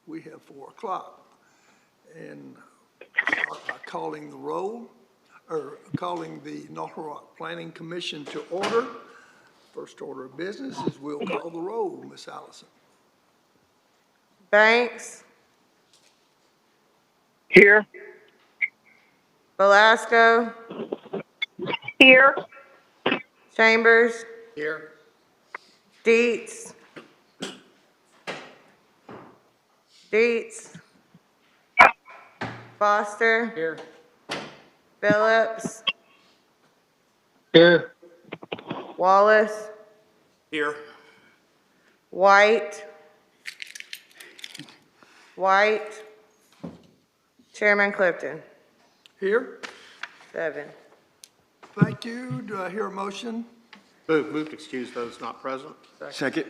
we have 4 o'clock. And start by calling the roll, or calling the North Rock Planning Commission to order. First order of business is we'll call the roll, Miss Allison. Banks. Here. Velasco. Here. Chambers. Here. Dietz. Foster. Here. Phillips. Here. Wallace. Here. White. Chairman Clifton. Here. 7. Thank you. Do I hear a motion? Move to excuse those not present. Second.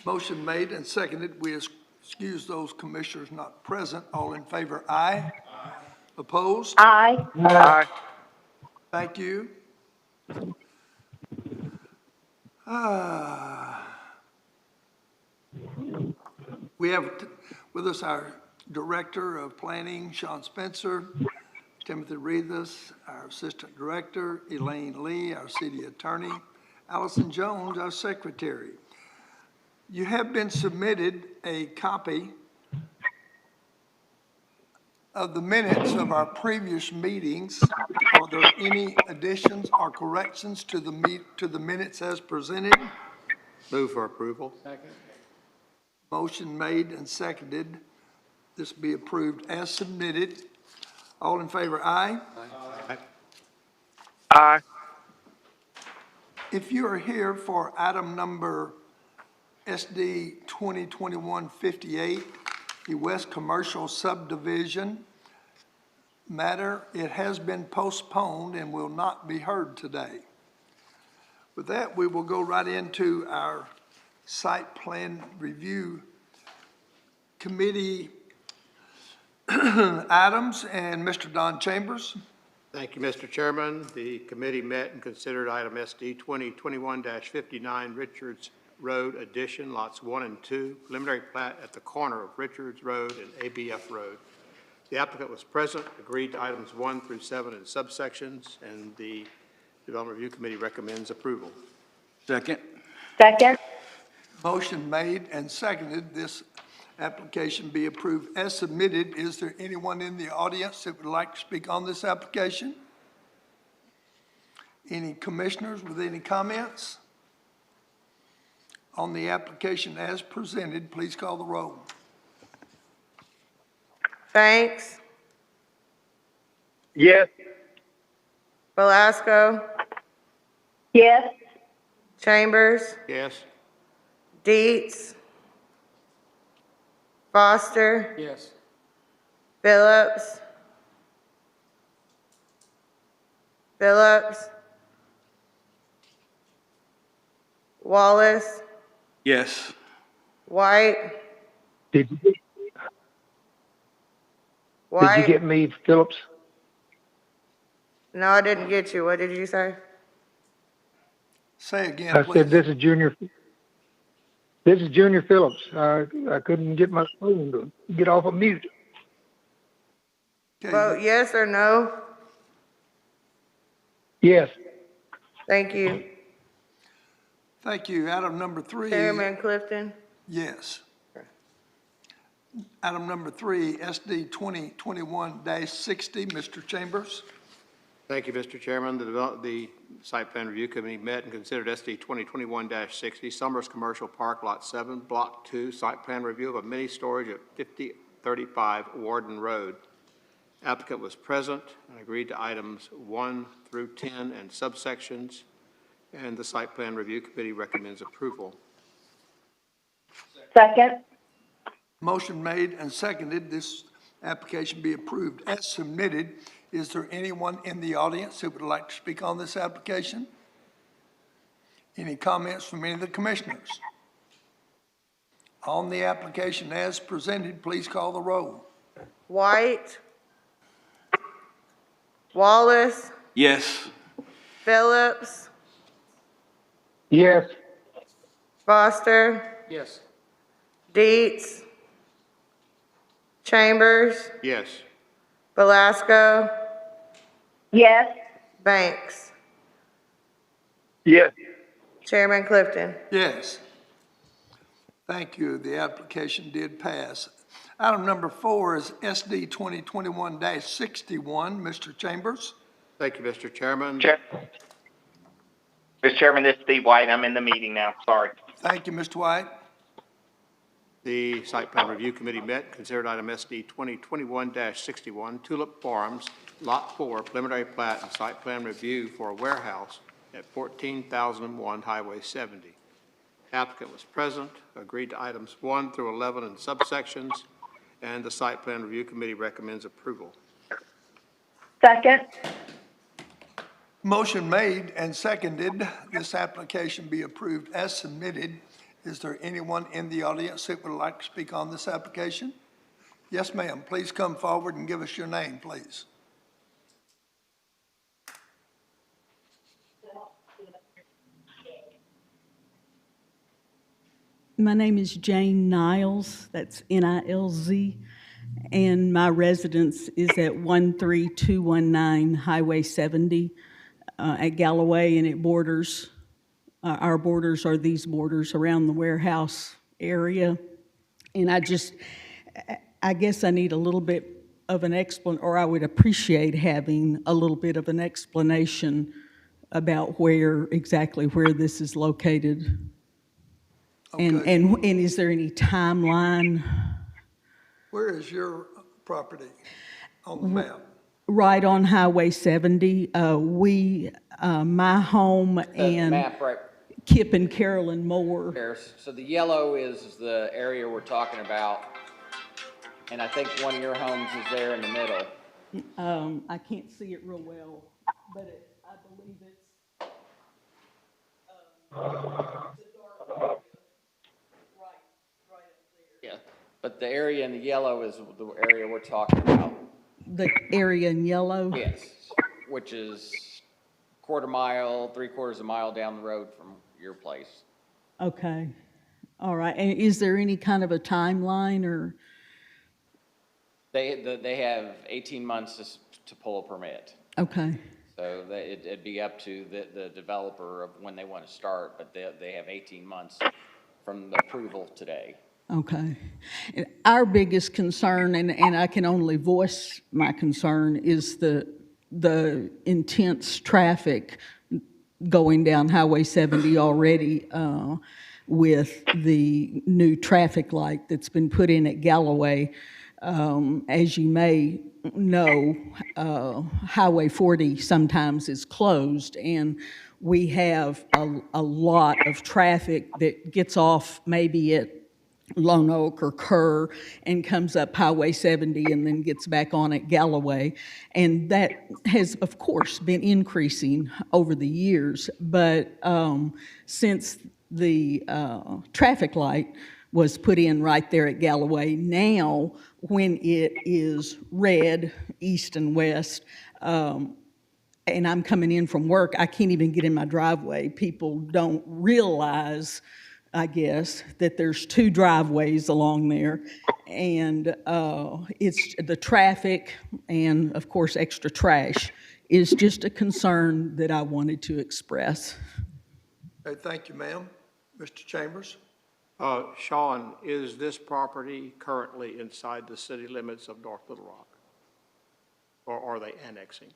Motion made and seconded. We excuse those commissioners not present. All in favor, aye. Opposed? Aye. Aye. Thank you. We have with us our Director of Planning, Sean Spencer, Timothy Reethus, our Assistant Director, Elaine Lee, our City Attorney, Allison Jones, our Secretary. You have been submitted a copy of the minutes of our previous meetings. Are there any additions or corrections to the minutes as presented? Move for approval. Motion made and seconded. This be approved as submitted. All in favor, aye. Aye. Aye. If you are here for item number SD 2021-58, the West Commercial Subdivision matter, it has been postponed and will not be heard today. With that, we will go right into our Site Plan Review Committee items, and Mr. Don Chambers. Thank you, Mr. Chairman. The committee met and considered item SD 2021-59 Richards Road addition, lots 1 and 2, preliminary plat at the corner of Richards Road and ABF Road. The applicant was present, agreed to items 1 through 7 in subsections, and the Development Review Committee recommends approval. Second. Second. Motion made and seconded. This application be approved as submitted. Is there anyone in the audience that would like to speak on this application? Any commissioners with any comments on the application as presented? Please call the roll. Banks. Yes. Velasco. Yes. Chambers. Yes. Dietz. Foster. Yes. Phillips. Wallace. Yes. White. Did you get me, Phillips? No, I didn't get you. What did you say? Say again, I please. said, this is Junior Phillips. I couldn't get my phone to get off of mute. Okay, Vote yes or no? Yes. Thank you. Thank you. Item number 3. Chairman Clifton. Yes. Item number 3, SD 2021-60, Mr. Chambers. Thank you, Mr. Chairman. The Site Plan Review Committee met and considered SD 2021-60 Summers Commercial Park, Lot 7, Block 2, site plan review of a mini storage at 5035 Warden Road. Applicant was present and agreed to items 1 through 10 and subsections, and the Site Plan Review Committee recommends approval. Second. Motion made and seconded. This application be approved as submitted. Is there anyone in the audience that would like to speak on this application? Any comments from any of the commissioners? On the application as presented, please call the roll. White. Wallace. Yes. Phillips. Yes. Foster. Yes. Dietz. Chambers, Yes. Belasco, Yes. Banks. Yes. Chairman Clifton. Yes. Thank you. The application did pass. Item number 4 is SD 2021-61. Mr. Chambers? Thank you, Mr. Chairman. Mr. Chairman, this is Steve White. I'm in the meeting now. Sorry. Thank you, Mr. White. The Site Plan Review Committee met, considered item SD 2021-61, Tulip Farms, Lot 4, preliminary plat and site plan review for a warehouse at 14,001 Highway 70. Applicant was present, agreed to items 1 through 11 in subsections, and the Site Plan Review Committee recommends approval. Second. Motion made and seconded, this application be approved as submitted. Is there anyone in the audience that would like to speak on this application? Yes, ma'am. Please come forward and give us your name, please. My name is Jane Niles, that's Nilz, and my residence is at 13219 Highway 70 at Galloway, and it borders, our borders are these borders around the warehouse area. And I guess I need a little bit of an or I would appreciate having a little bit of an explanation about exactly where this is located. And is there any timeline? Where is your property on the map? Right on Highway 70. My home and Map right Kip and Carolyn Moore. there. So the yellow is the area we're talking about. And I think one of your homes is there in the middle. I can't see it real well, but I believe it's a dark area. Right up there. Yeah. But the area in the yellow is the area we're talking about. The area in yellow? Yes. Which is quarter mile, 3/4 a mile down the road from your place. Okay. All right. And is there any kind of a timeline or? They have 18 months to pull a permit. Okay. So it'd be up to the developer of when they want to start, but they have 18 months from the approval today. Okay. And our biggest concern, and I can only voice my concern, is the intense traffic going down Highway 70 already with the new traffic light that's been put in at Galloway. As you may know, Highway 40 sometimes is closed, and we have a lot of traffic that gets off maybe at Lone Oak or Kerr and comes up Highway 70 and then gets back on at Galloway. And that has, of course, been increasing over the years. But since the traffic light was put in right there at Galloway, now when it is red, east and west, and I'm coming in from work, I can't even get in my driveway. People don't realize, I guess, that there's 2 driveways along there, and it's the traffic and, of course, extra trash is just a concern that I wanted to express. Okay, thank you, ma'am. Mr. Chambers? Sean, is this property currently inside the city limits of North Little Rock? Or are they annexing?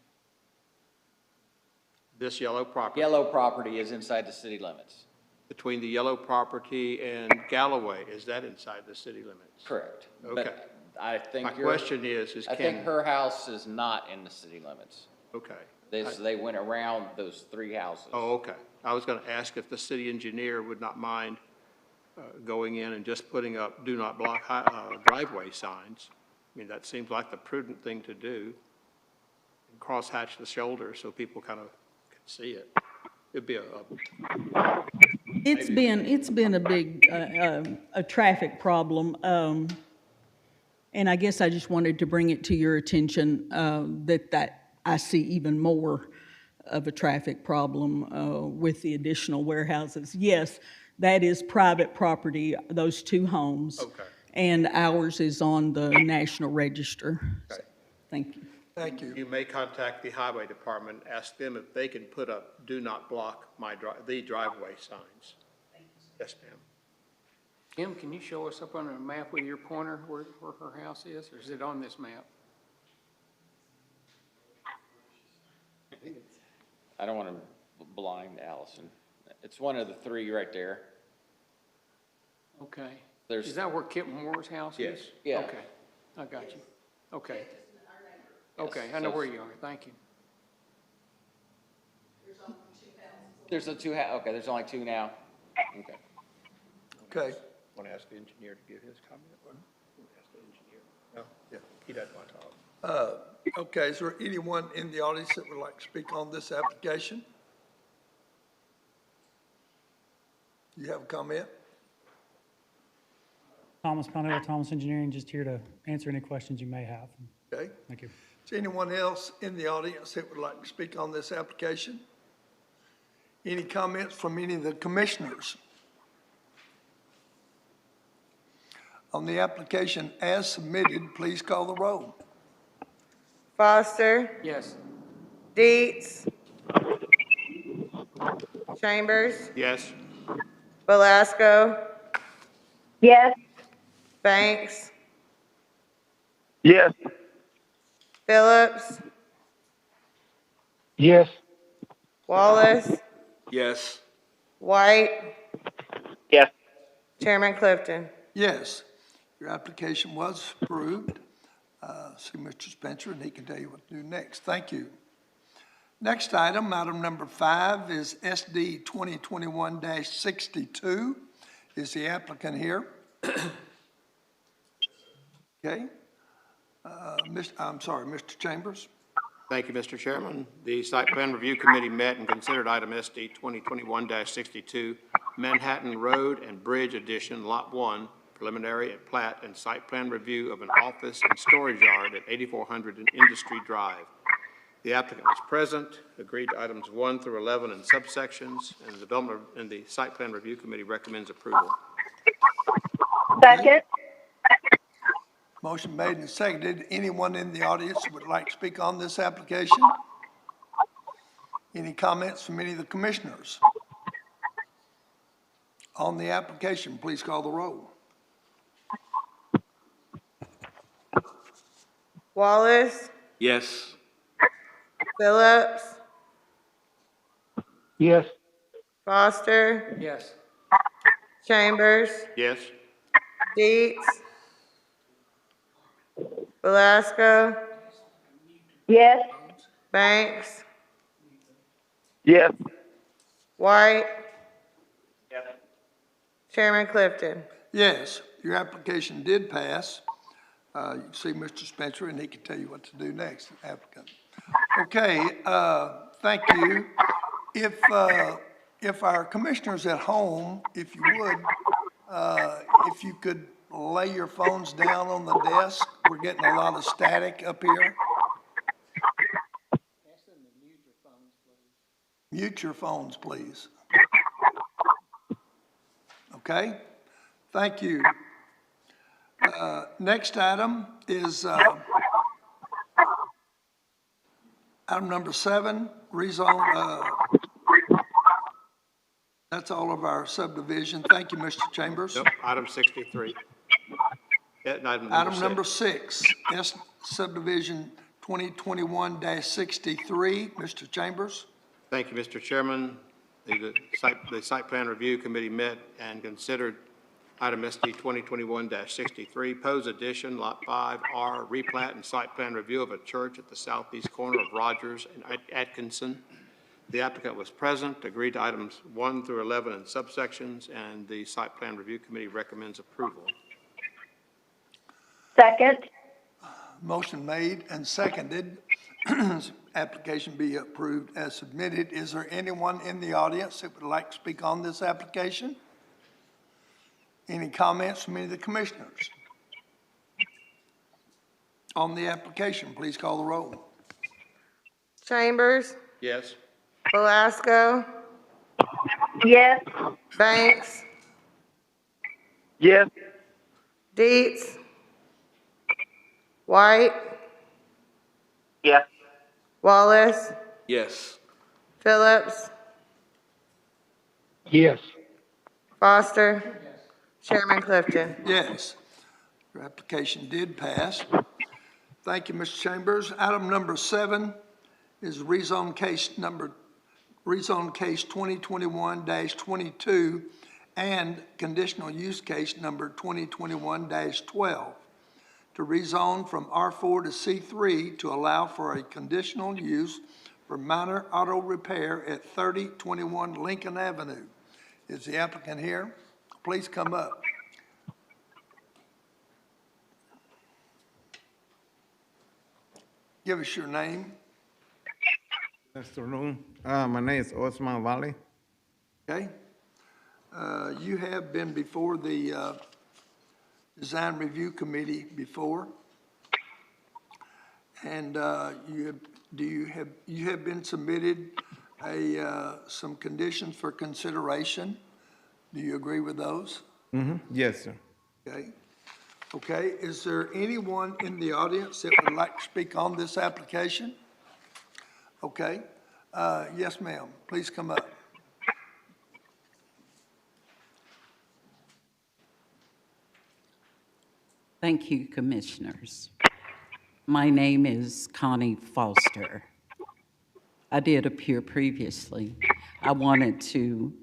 This yellow property? Yellow property is inside the city limits. Between the yellow property and Galloway, is that inside the city limits? Correct. Okay. But I think My question is I think her house is not in the city limits. Okay. They went around those 3 houses. Oh, okay. I was going to ask if the city engineer would not mind going in and just putting up do not block driveway signs. I mean, that seems like the prudent thing to do. And cross-hatch the shoulder so people kind of can see it. It'd be It's been a big a traffic problem, and I guess I just wanted to bring it to your attention that I see even more of a traffic problem with the additional warehouses. Yes, that is private property, those 2 homes. Okay. and ours is on the National Register. Okay. Thank you. Thank you. You may contact the highway department, ask them if they can put up "Do not block the driveway" signs. Yes, ma'am. Kim, can you show us up on a map with your pointer where her house is, or is it on this map? I don't want to blind Allison. It's one of the three right there. Okay. There's- Is that where Kip Moore's house is? Yes. Yeah. Okay, I got you. Okay. Okay, I know where you are, thank you. There's okay, there's only two now. Okay. Okay. Want to ask the engineer to give his comment? Ask the engineer. No? Yeah, he doesn't want to talk. Okay, is there anyone in the audience that would like to speak on this application? You have a comment? Thomas Pownell, Thomas Engineering, just here to answer any questions you may have. Okay. Thank you. Is there anyone else in the audience that would like to speak on this application? Any comments from any of the commissioners? On the application as submitted, please call the roll. Foster, Yes. Dietz, Chambers, Yes? Belasco, Yes. Banks, Yes. Phillips, Yes. Wallace, Yes. White, Yes. Chairman Clifton. Yes, your application was approved. See Mr. Spencer, and he can tell you what to do next. Thank you. Next item, item number 5, is SD 2021-62. Is the applicant here? Okay. I'm sorry, Mr. Chambers? Thank you, Mr. Chairman. The Site Plan Review Committee met and considered item SD 2021-62, Manhattan Road and Bridge Addition, Lot 1, preliminary at Plat and site plan review of an office and storage yard at 8400 Industry Drive. The applicant was present, agreed to items 1 through 11 in subsections, and the Development and the Site Plan Review Committee recommends approval. Second. Motion made and seconded. Anyone in the audience who would like to speak on this application? Any comments from any of the commissioners? On the application, please call the roll. Wallace, Yes. Phillips, Yes. Foster, Yes. Chambers, Yes? Dietz, Belasco, Yes. Banks, Yes. White, Yes. Chairman Clifton. Yes, your application did pass. You can see Mr. Spencer, and he can tell you what to do next, applicant. Okay, thank you. If our commissioners at home, if you would, if you could lay your phones down on the desk, we're getting a lot of static up here. Ask them to mute your phones, please. Mute your phones, please. Okay, thank you. Next item is item number 7, rezone. That's all of our subdivision. Thank you, Mr. Chambers. Nope, item 63. Item Item number number 6. 6, subdivision 2021-63. Mr. Chambers? Thank you, Mr. Chairman. The Site Plan Review Committee met and considered item SD 2021-63, Pose Addition, Lot 5R, replat and site plan review of a church at the southeast corner of Rogers and Atkinson. The applicant was present, agreed to items 1 through 11 in subsections, and the Site Plan Review Committee recommends approval. Second. Motion made and seconded. Application be approved as submitted. Is there anyone in the audience that would like to speak on this application? Any comments from any of the commissioners? On the application, please call the roll. Chambers, Yes? Belasco, Yes. Banks, Yes. Dietz. White. Yes. Wallace. Yes. Phillips. Yes. Foster. Chairman Clifton. Yes, your application did pass. Thank you, Mr. Chambers. Item number 7 is rezone case 2021-22 and conditional use case number 2021-12 to rezone from R4 to C3 to allow for a conditional use for minor auto repair at 3021 Lincoln Avenue. Is the applicant here? Please come up. Give us your name. Afternoon. My name is Osman Valley. Okay. You have been before the Design Review Committee before. And you have been submitted some conditions for consideration. Do you agree with those? Yes, sir. Okay. Okay, is there anyone in the audience that would like to speak on this application? Okay. Yes, ma'am. Please come up. Thank you, Commissioners. My name is Connie Foster. I did appear previously. I wanted to,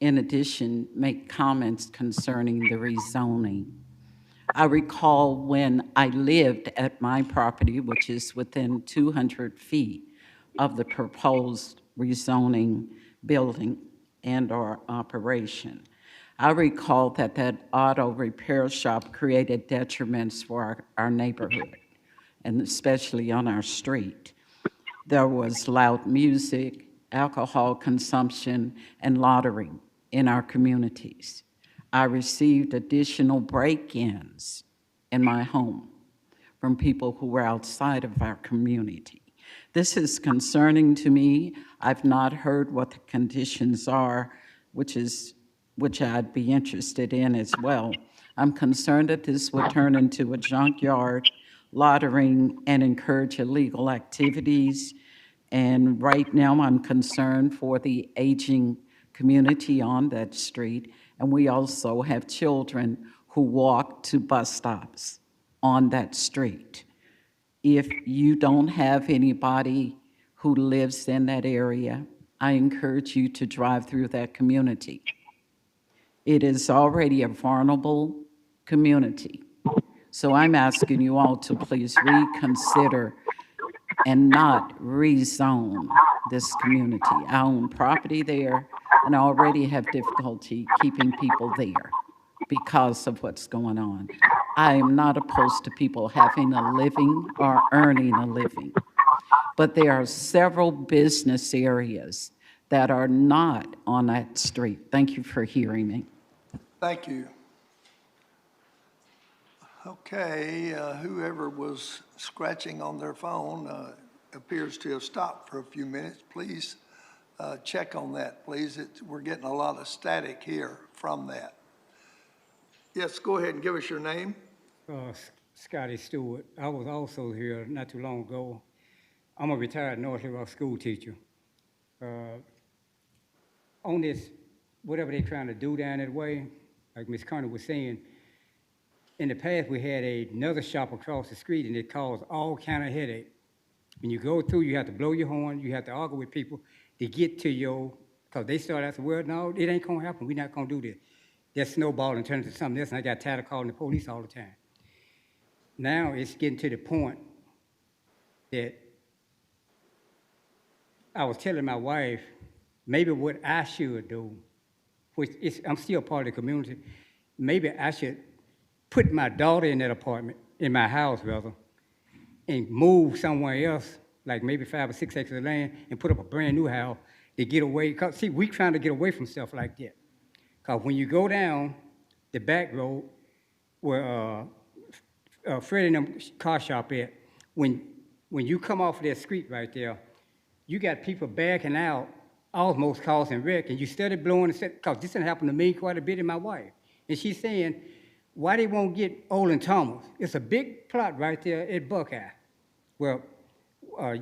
in addition, make comments concerning the rezoning. I recall when I lived at my property, which is within 200 feet of the proposed rezoning building and/or operation. I recall that auto repair shop created detriments for our neighborhood, and especially on our street. There was loud music, alcohol consumption, and lottery in our communities. I received additional break-ins in my home from people who were outside of our community. This is concerning to me. I've not heard what the conditions are, which I'd be interested in as well. I'm concerned that this would turn into a junkyard, lottering, and encourage illegal activities. And right now, I'm concerned for the aging community on that street. And we also have children who walk to bus stops on that street. If you don't have anybody who lives in that area, I encourage you to drive through that community. It is already a vulnerable community. So I'm asking you all to please reconsider and not rezone this community. I own property there, and I already have difficulty keeping people there because of what's going on. I am not opposed to people having a living or earning a living, but there are several business areas that are not on that street. Thank you for hearing me. Thank you. Okay, whoever was scratching on their phone appears to have stopped for a few minutes. Please check on that, please. We're getting a lot of static here from that. Yes, go ahead and give us your name. Scotty Stewart. I was also here not too long ago. I'm a retired North Little Rock school teacher. On this, whatever they're trying to do down that way, like Ms. Connie was saying, in the past, we had another shop across the street, and it caused all kind of headache. When you go through, you have to blow your horn, you have to argue with people to get to your, because they start asking, well, no, it ain't gonna happen, we're not gonna do this. That snowball and turns into something else, and I got tired of calling the police all the time. Now it's getting to the point that I was telling my wife, maybe what I should do, which is, I'm still part of the community, maybe I should put my daughter in that apartment, in my house rather, and move somewhere else, like maybe 5 or 6 acres of land, and put up a brand new house to get away. Cause see, we trying to get away from stuff like that. Cause when you go down the back road where Fred and them car shop at, when you come off of that street right there, you got people backing out, almost causing wreck, and you steady blowing, because this didn't happen to me quite a bit and my wife. And she's saying, why they won't get Olin Thomas? It's a big plot right there at Buckeye, where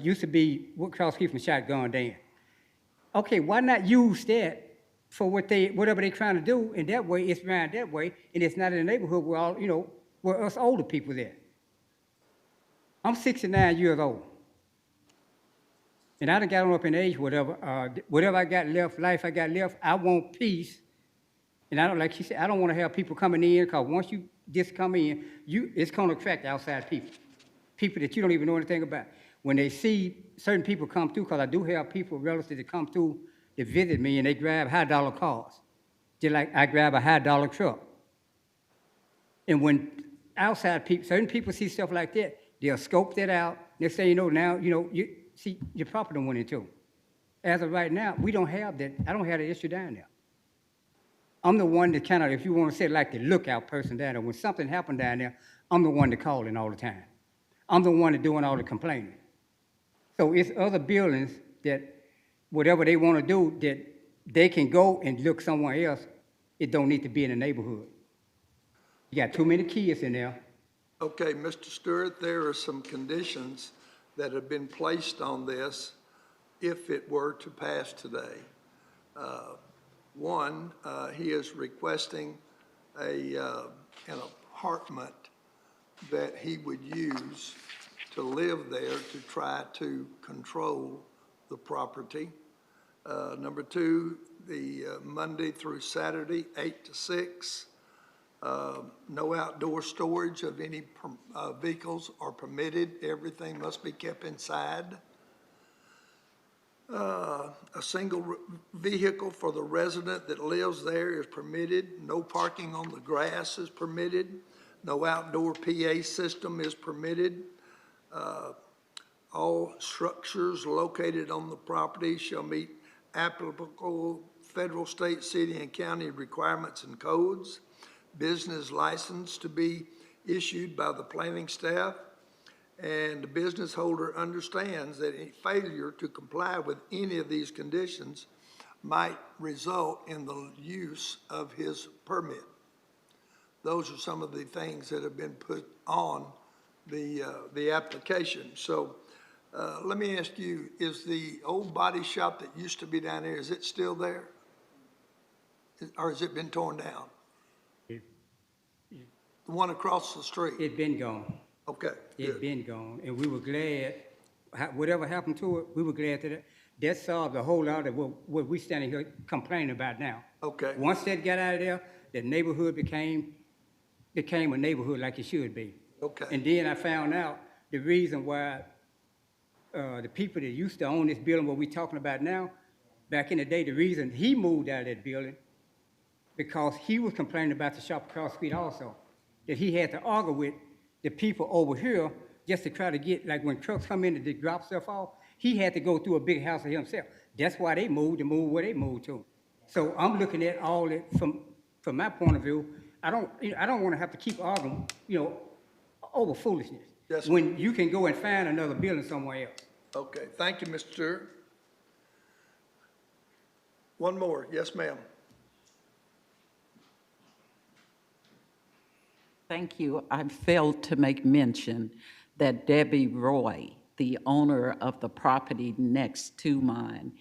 used to be across the street from Shotgun Dan. Okay, why not use that for whatever they're trying to do, and that way it's around that way, and it's not in the neighborhood where all, where us older people there. I'm 69 years old. And I done got on up in age, whatever I got left, life I got left, I want peace. And I don't, like she said, I don't want to have people coming in, because once you just come in, it's going to attract outside people that you don't even know anything about. When they see certain people come through, because I do have people, relatives that come through to visit me, and they grab high-dollar cars, just like I grab a high-dollar truck. And when outside people, certain people see stuff like that, they'll scope that out. Next thing you know, now, you see, your property went into. As of right now, we don't have that. I don't have that issue down there. I'm the one that kind of, if you want to say like the lookout person down there, when something happened down there, I'm the one that calling all the time. I'm the one that doing all the complaining. So it's other buildings that whatever they want to do, that they can go and look somewhere else. It don't need to be in the neighborhood. You got too many kids in there. Okay, Mr. Stewart, there are some conditions that have been placed on this if it were to pass today. One, he is requesting an apartment that he would use to live there to try to control the property. Number two, the Monday through Saturday, 8 to 6. No outdoor storage of any vehicles are permitted. Everything must be kept inside. A single vehicle for the resident that lives there is permitted. No parking on the grass is permitted. No outdoor PA system is permitted. All structures located on the property shall meet applicable federal, state, city, and county requirements and codes. Business license to be issued by the planning staff, and the business holder understands that a failure to comply with any of these conditions might result in the use of his permit. Those are some of the things that have been put on the application. So let me ask you, is the old body shop that used to be down there, is it still there? Or has it been torn down? The one across the street? It been gone. Okay, It good. been gone, and we were glad, whatever happened to it, we were glad that solved a whole lot of what we standing here complaining about now. Okay. Once that got out of there, the neighborhood became a neighborhood like it should be. Okay. And then I found out the reason why the people that used to own this building, what we talking about now, back in the day, the reason he moved out of that building, because he was complaining about the shop across the street also, that he had to argue with the people over here just to try to get, like when trucks come in to drop stuff off, he had to go through a big house of himself. That's why they moved where they moved to. So I'm looking at all it from my point of view. I don't want to have to keep arguing, over foolishness. Yes, sir. When you can go and find another building somewhere else. Okay, thank you, Mr. Stewart. One more, yes, ma'am. Thank you. I failed to make mention that Debbie Roy, the owner of the property next to mine,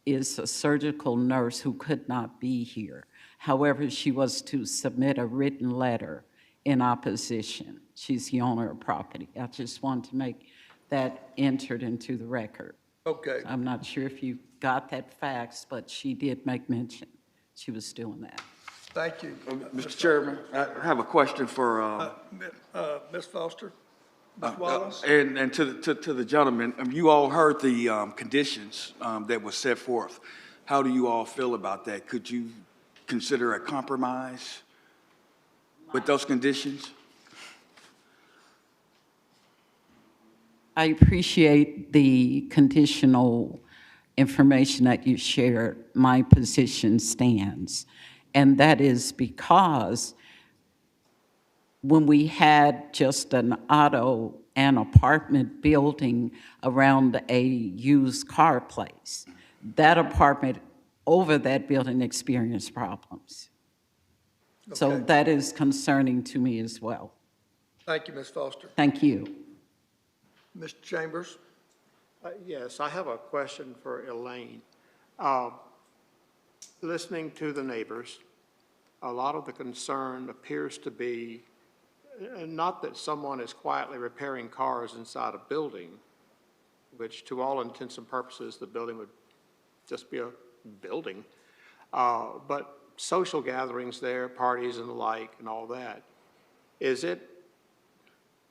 is a surgical nurse who could not be here. However, she was to submit a written letter in opposition. She's the owner of property. I just want to make that entered into the record. Okay, I'm not sure if you got that fax, but she did make mention she was doing that. thank you. Mr. Chairman, I have a question for, Ms. Foster, Ms. Wallace? and to the gentleman. You all heard the conditions that were set forth. How do you all feel about that? Could you consider a compromise with those conditions? I appreciate the conditional information that you shared. My position stands. And that is because when we had just an auto and apartment building around a used car place, that apartment over that building experienced problems. So Okay. that is concerning to me as well. Thank you, Ms. Foster. Thank you. Mr. Chambers? Yes, I have a question for Elaine. Listening to the neighbors, a lot of the concern appears to be not that someone is quietly repairing cars inside a building, which to all intents and purposes, the building would just be a building, but social gatherings there, parties and the like and all that. Is it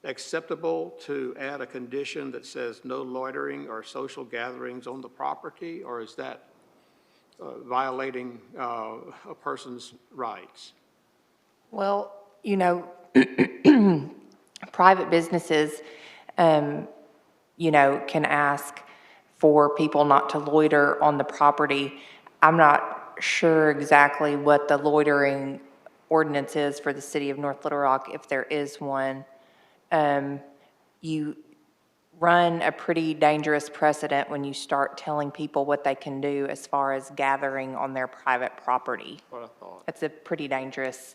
acceptable to add a condition that says no loitering or social gatherings on the property, or is that violating a person's rights? Well, you know, private businesses, you know, can ask for people not to loiter on the property. I'm not sure exactly what the loitering ordinance is for the city of North Little Rock, if there is one. You run a pretty dangerous precedent when you start telling people what they can do as far as gathering on their private property. What I thought. It's a pretty dangerous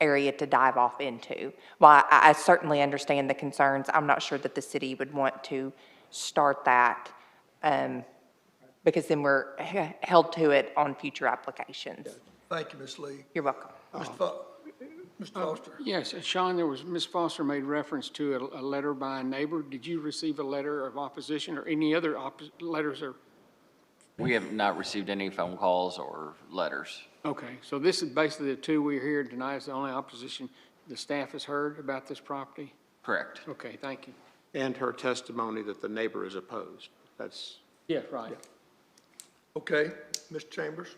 area to dive off into. While I certainly understand the concerns, I'm not sure that the city would want to start that because then we're held to it on future applications. Thank you, Ms. Lee. You're welcome. Mr. Foster? Yes, Sean, Ms. Foster made reference to a letter by a neighbor. Did you receive a letter of opposition or any other letters or? We have not received any phone calls or letters. Okay, so this is basically the two we're here tonight is the only opposition the staff has heard about this property? Correct. Okay, thank you. And her testimony that the neighbor is opposed. That's. Yeah, right. Okay, Mr. Chambers?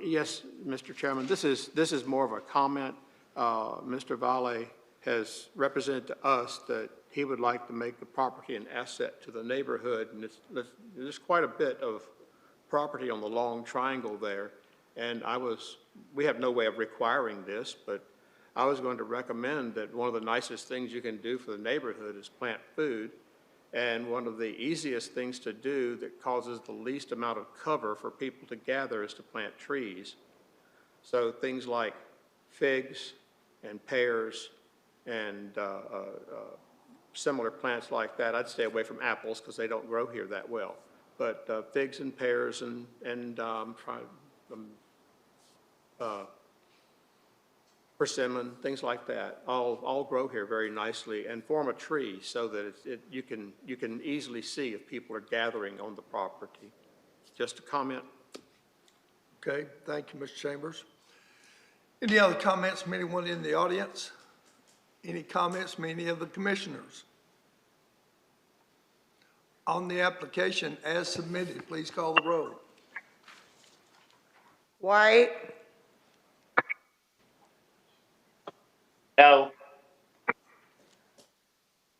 Yes, Mr. Chairman, this is more of a comment. Mr. Valle has represented to us that he would like to make the property an asset to the neighborhood, and there's quite a bit of property on the long triangle there, and we have no way of requiring this, but I was going to recommend that one of the nicest things you can do for the neighborhood is plant food, and one of the easiest things to do that causes the least amount of cover for people to gather is to plant trees. So things like figs and pears and similar plants like that. I'd stay away from apples because they don't grow here that well. But figs and pears and persimmon, things like that, all grow here very nicely and form a tree so that you can easily see if people are gathering on the property. Just a comment. Okay, thank you, Mr. Chambers. Any other comments from anyone in the audience? Any comments from any of the commissioners? On the application as submitted, please call the roll. White, No.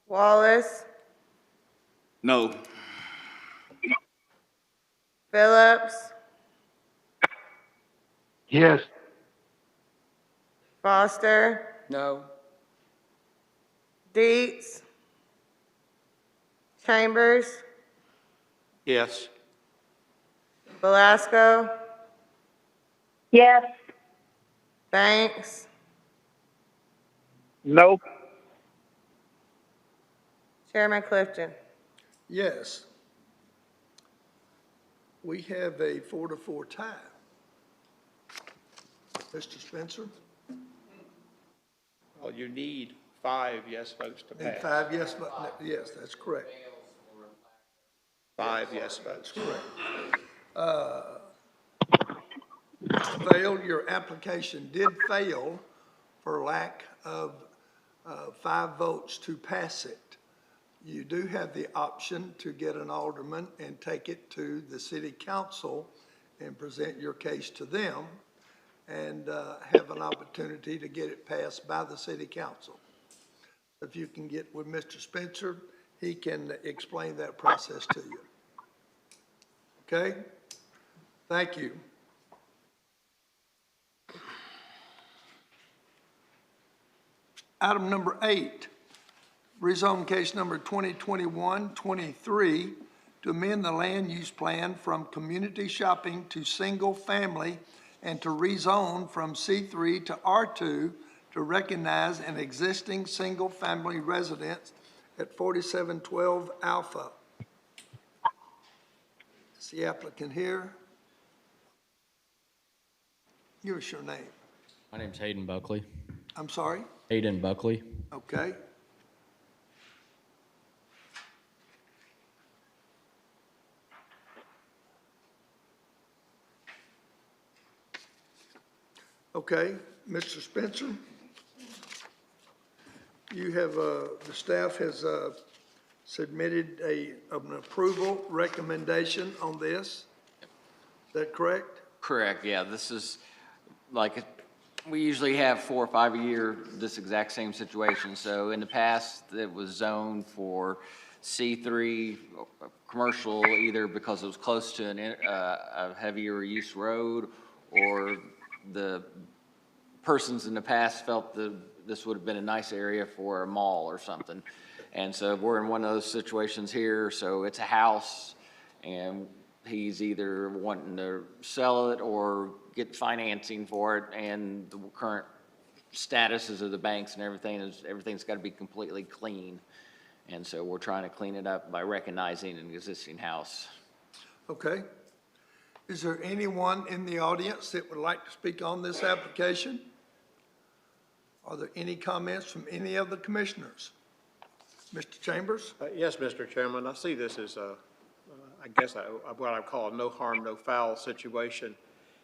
Wallace, No. Phillips, Yes. Foster, No? Dietz, Chambers, Yes. Belasco, Yes. Banks, No. Chairman Clifton. Yes. We have a 4-4 tie. Mr. Spencer? Well, you need 5 yes votes to And pass. 5 yes, but, yes, that's correct. 5 yes votes. Mr. Vail, your application did fail for lack of 5 votes to pass it. You do have the option to get an alderman and take it to the city council and present your case to them and have an opportunity to get it passed by the city council. If you can get with Mr. Spencer, he can explain that process to you. Okay? Thank you. Item number 8, rezone case number 2021-23 to amend the land use plan from community shopping to single-family and to rezone from C3 to R2 to recognize an existing single-family residence at 4712 Alpha. Is the applicant here? Give us your name. My name's Hayden Buckley. I'm sorry? Hayden Buckley. Okay. Okay, Mr. Spencer, you have, the staff has submitted an approval recommendation on this. Is that correct? Correct, yeah, this is like, we usually have 4 or 5 a year, this exact same situation. So in the past, it was zoned for C3 commercial, either because it was close to a heavier use road, or the persons in the past felt that this would have been a nice area for a mall or something. And so we're in one of those situations here, so it's a house, and he's either wanting to sell it or get financing for it, and the current statuses of the banks and everything's got to be completely clean. And so we're trying to clean it up by recognizing an existing house. Okay. Is there anyone in the audience that would like to speak on this application? Are there any comments from any of the commissioners? Mr. Chambers? Yes, Mr. Chairman, I see this as I guess what I call a no harm, no foul situation.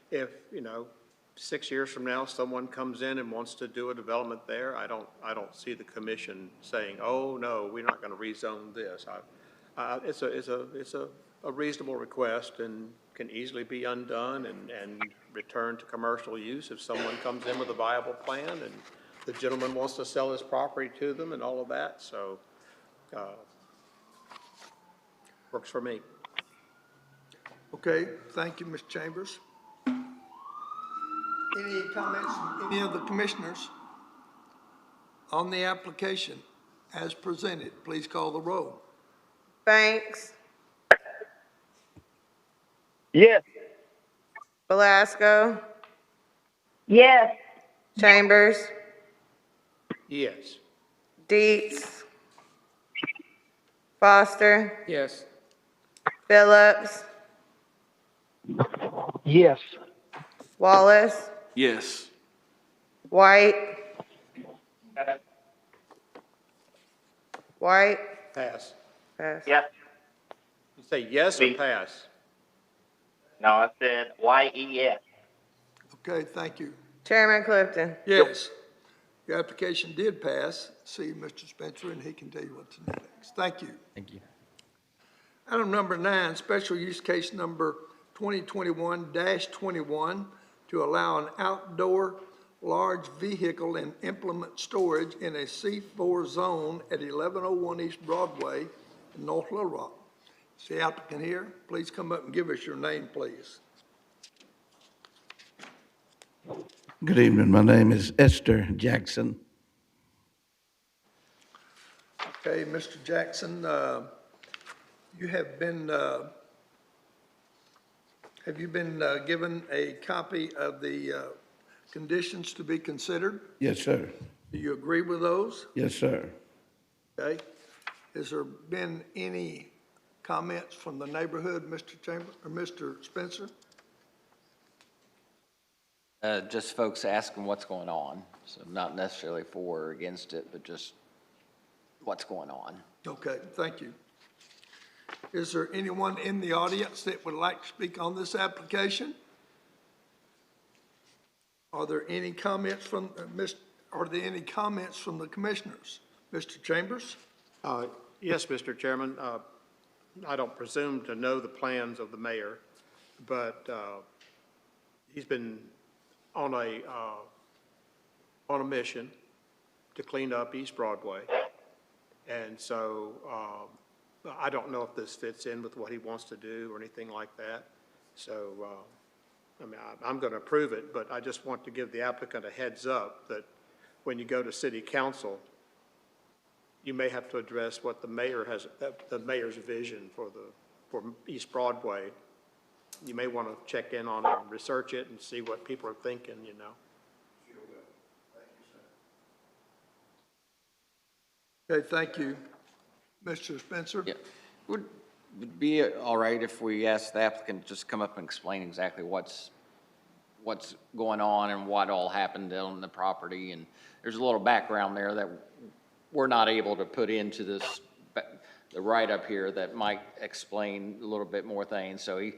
If, 6 years from now, someone comes in and wants to do a development there, I don't see the commission saying, oh, no, we're not going to rezone this. It's a reasonable request and can easily be undone and returned to commercial use if someone comes in with a viable plan and the gentleman wants to sell his property to them and all of that. So, works for me. Okay, thank you, Mr. Chambers. Any comments from any of the commissioners on the application as presented? Please call the roll. Banks, Yes. Belasco, Yes. Chambers, Yes. Dietz, Foster, Yes. Phillips, Yes. Wallace, Yes. White, White, Pass. pass. Yes. You say yes or Me. pass? No, I said YES. Okay, thank you. Chairman Clifton, Yes, your application did pass. See Mr. Spencer, and he can tell you what to do next. Thank you. Thank you. Item number 9, special use case number 2021-21 to allow an outdoor large vehicle and implement storage in a C4 zone at 1101 East Broadway in North Little Rock. Is the applicant here? Please come up and give us your name, please. Good evening. My name is Esther Jackson. Okay, Mr. Jackson, you have been, given a copy of the conditions to be considered? Yes, sir. Do you agree with those? Yes, sir. Okay. Has there been any comments from the neighborhood, Mr. Chambers, or Mr. Spencer? Just folks asking what's going on, so not necessarily for or against it, but just what's going on. Okay, thank you. Is there anyone in the audience that would like to speak on this application? Are there any comments from the commissioners? Mr. Chambers? Yes, Mr. Chairman. I don't presume to know the plans of the mayor, but he's been on a mission to clean up East Broadway. And so I don't know if this fits in with what he wants to do or anything like that. So, I'm going to approve it, but I just want to give the applicant a heads up that when you go to city council, you may have to address what the mayor has, the mayor's vision for East Broadway you may want to check in on it, and research it, and see what people are thinking, you know. Okay, thank you. Mr. Spencer? Yeah. Would it be all right if we asked the applicant to just come up and explain exactly what's going on and what all happened on the property? And there's a little background there that we're not able to put into this, the write-up here that might explain a little bit more things. So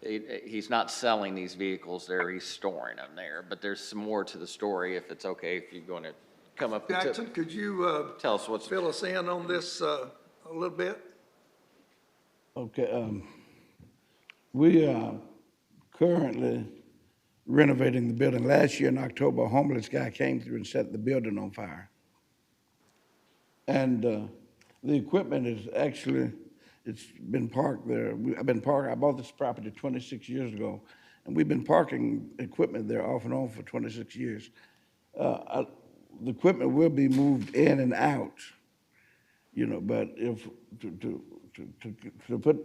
he's not selling these vehicles there, he's storing them there. But there's some more to the story, if it's okay, if you're going to come up and Jackson, could you tell us what's... fill us in on this a little bit? Okay, we are currently renovating the building. Last year in October, a homeless guy came through and set the building on fire. And the equipment is actually, it's been parked there. I bought this property 26 years ago, and we've been parking equipment there off and on for 26 years. The equipment will be moved in and out, you know, but if, to put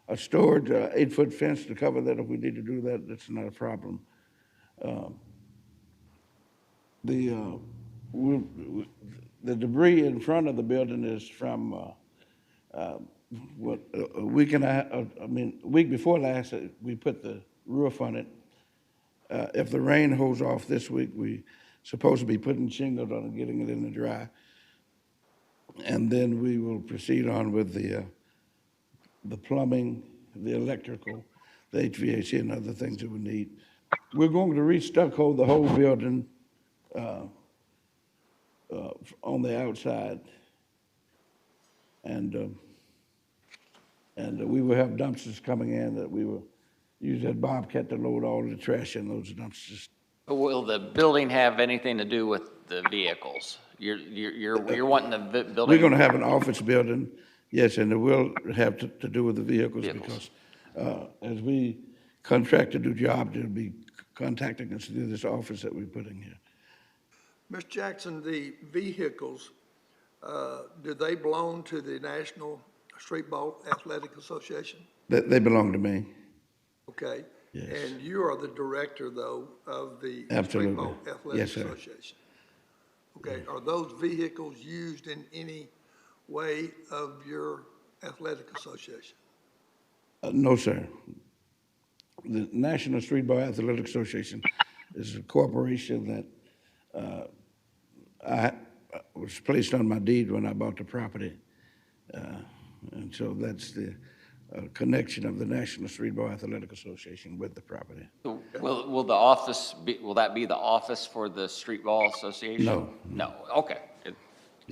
a storage, 8-foot fence to cover that, if we need to do that, that's not a problem. The debris in front of the building is from, a week before last, we put the roof on it. If the rain holds off this week, we supposed to be putting shingles on and getting it in the dry. And then we will proceed on with the plumbing, the electrical, the HVAC, and other things that we need. We're going to re-stucco the whole building on the outside. And we will have dumpsters coming in that we will use that Bobcat to load all the trash in those dumpsters. Will the building have anything to do with the vehicles? You're wanting the building? We're going to have an office building, yes, and it will have to do with the vehicles. Because as we contract to do jobs, they'll be contacting us through this office that we're putting here. Mr. Jackson, the vehicles, do they belong to the National Streetball Athletic Association? They belong to me. Okay. Yes. And you are the director, though, of the Absolutely. Streetball Athletic Yes, sir. Association? Okay. Are those vehicles used in any way of your athletic association? No, sir. The National Streetball Athletic Association is a corporation that I was placed on my deed when I bought the property. And so that's the connection of the National Streetball Athletic Association with the property. Will the office be, will that be the office for the Street Ball Association? No. No, okay.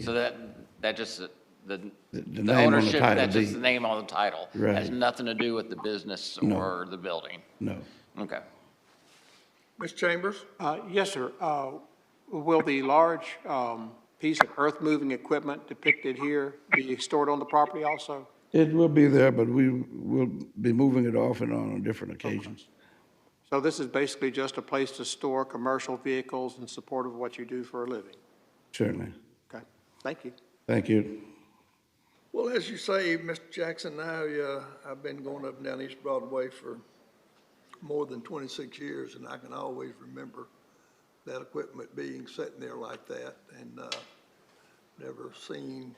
So that just, the name on the ownership, title that's just deed. the name on the title. Right. Has nothing to do with the business No. or the building? No. Okay. Ms. Chambers? Yes, sir. Will the large piece of earth-moving equipment depicted here be stored on the property also? It will be there, but we will be moving it off and on different occasions. So this is basically just a place to store commercial vehicles in support of what you do for a living? Certainly. Okay, thank you. Thank you. Well, as you say, Mr. Jackson, now I've been going up and down East Broadway for more than 26 years, and I can always remember that equipment being sitting there like that, and never seen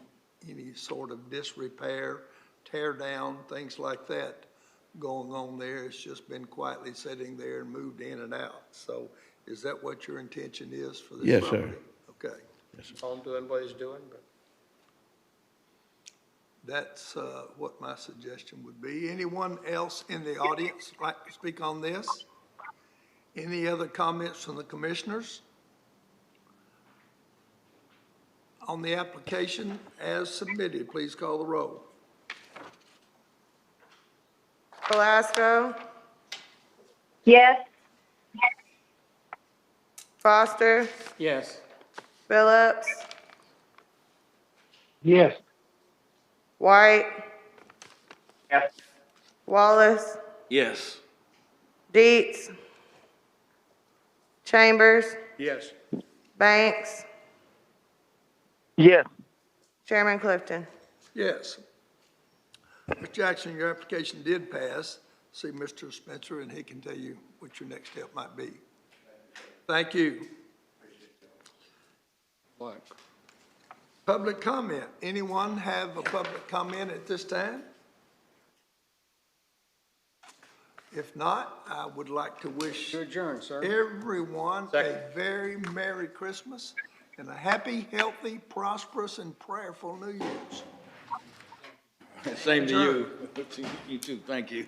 any sort of disrepair, tear down, things like that going on there. It's just been quietly sitting there and moved in and out. So is that what your intention is for this Yes, property? sir. Okay. On doing what he's doing, but. That's what my suggestion would be. Anyone else in the audience like to speak on this? Any other comments from the commissioners? On the application as submitted, please call the roll. Velasco, Yes. Foster, Yes. Phillips, Yes. White, Yes. Wallace, Yes. Dietz, Chambers, Yes. Banks, Yes. Chairman Clifton. Yes. Mr. Jackson, your application did pass, see Mr. Spencer, and he can tell you what your next step might be. Thank you. What? Public comment. Anyone have a public comment at this time? If not, I would like to wish To adjourn, sir. everyone a very Merry Christmas and a happy, healthy, prosperous, and prayerful New Year's. Same to you. You too, thank you.